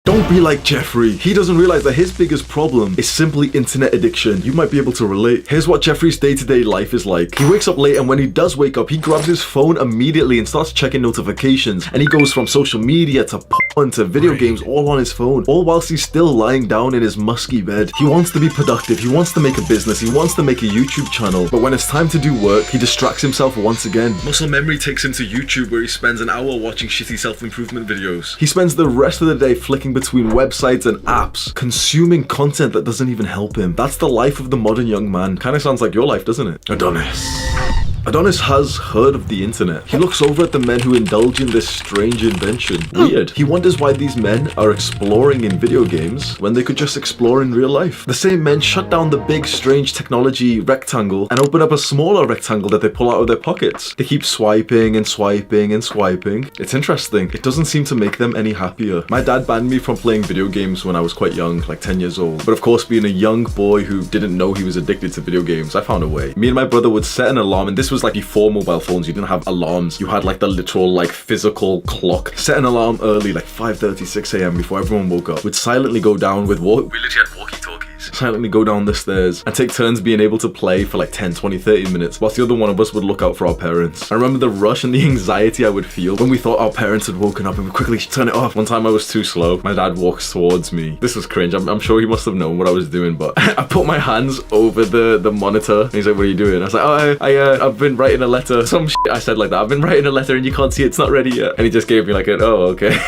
Don't be like Jeffrey. He doesn't realize that his biggest problem is simply internet addiction. You might be able to relate. Here's what Jeffrey's day-to-day life is like. He wakes up late, and when he does wake up, he grabs his phone immediately and starts checking notifications. And he goes from social media to porn to video games all on his phone, all whilst he's still lying down in his musky bed. He wants to be productive. He wants to make a business. He wants to make a YouTube channel. But when it's time to do work, he distracts himself once again. Muscle memory takes him to YouTube, where he spends an hour watching shitty self-improvement videos. He spends the rest of the day flicking between websites and apps, consuming content that doesn't even help him. That's the life of the modern young man. Kind of sounds like your life, doesn't it? Adonis has heard of the internet. He looks over at the men who indulge in this strange invention. Weird. He wonders why these men are exploring in video games when they could just explore in real life. The same men shut down the big, strange technology rectangle and open up a smaller rectangle that they pull out of their pockets. They keep swiping and swiping and swiping. It's interesting. It doesn't seem to make them any happier. My dad banned me from playing video games when I was quite young, like 10 years old. But of course, being a young boy who didn't know he was addicted to video games, I found a way. Me and my brother would set an alarm, and this was like before mobile phones. You didn't have alarms. You had like the literal like physical clock. Set an alarm early, like 5:30, 6 a.m. before everyone woke up. We'd silently go down with we literally had walkie-talkies. Silently go down the stairs and take turns being able to play for like 10, 20, 30 minutes whilst the other one of us would look out for our parents. I remember the rush and the anxiety I would feel when we thought our parents had woken up and we'd quickly turn it off. One time I was too slow. My dad walks towards me. This was cringe. I'm sure he must have known what I was doing, but I put my hands over the monitor and he's like, "What are you doing?" I was like, "Oh, I've been writing a letter." Some shit I said like that. "I've been writing a letter and you can't see it. It's not ready yet." And he just gave me like "Oh, okay."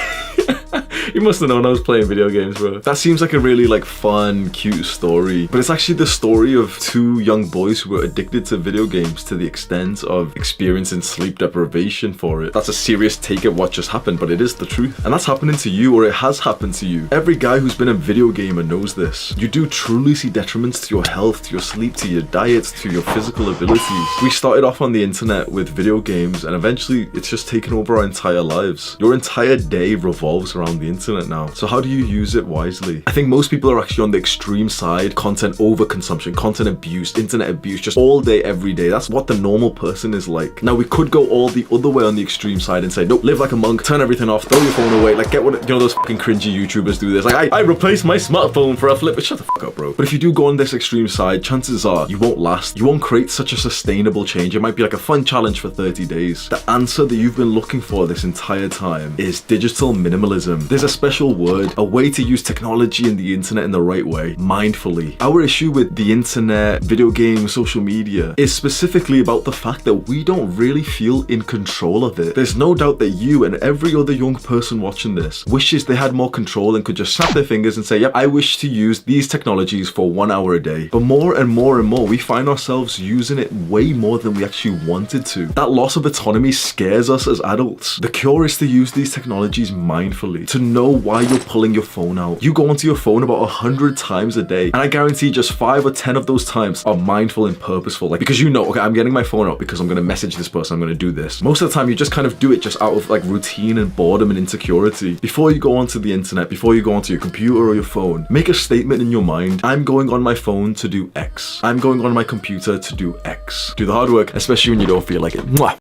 He must have known I was playing video games, bro. That seems like a really like fun, cute story, but it's actually the story of two young boys who were addicted to video games to the extent of experiencing sleep deprivation for it. That's a serious take at what just happened, but it is the truth. And that's happening to you, or it has happened to you. Every guy who's been a video gamer knows this. You do truly see detriments to your health, to your sleep, to your diet, to your physical abilities. We started off on the internet with video games, and eventually it's just taken over our entire lives. Your entire day revolves around the internet now. So how do you use it wisely? I think most people are actually on the extreme side. Content overconsumption, content abuse, internet abuse, just all day, every day. That's what the normal person is like. Now we could go all the other way on the extreme side and say, nope, live like a monk, turn everything off, throw your phone away. Like, get what, you know, those fucking cringy YouTubers do this. Like, I replaced my smartphone for a flip. Shut the fuck up, bro. But if you do go on this extreme side, chances are you won't last. You won't create such a sustainable change. It might be like a fun challenge for 30 days. The answer that you've been looking for this entire time is digital minimalism. There's a special word, a way to use technology and the internet in the right way, mindfully. Our issue with the internet, video games, social media is specifically about the fact that we don't really feel in control of it. There's no doubt that you and every other young person watching this wishes they had more control and could just snap their fingers and say, yep, I wish to use these technologies for 1 hour a day. But more and more and more, we find ourselves using it way more than we actually wanted to. That loss of autonomy scares us as adults. The cure is to use these technologies mindfully, to know why you're pulling your phone out. You go onto your phone about 100 times a day, and I guarantee just 5 or 10 of those times are mindful and purposeful. Like, because you know, okay, I'm getting my phone out because I'm going to message this person, I'm going to do this. Most of the time, you just kind of do it just out of like routine and boredom and insecurity. Before you go onto the internet, before you go onto your computer or your phone, make a statement in your mind. I'm going on my phone to do X. I'm going on my computer to do X. Do the hard work, especially when you don't feel like it. Mwah.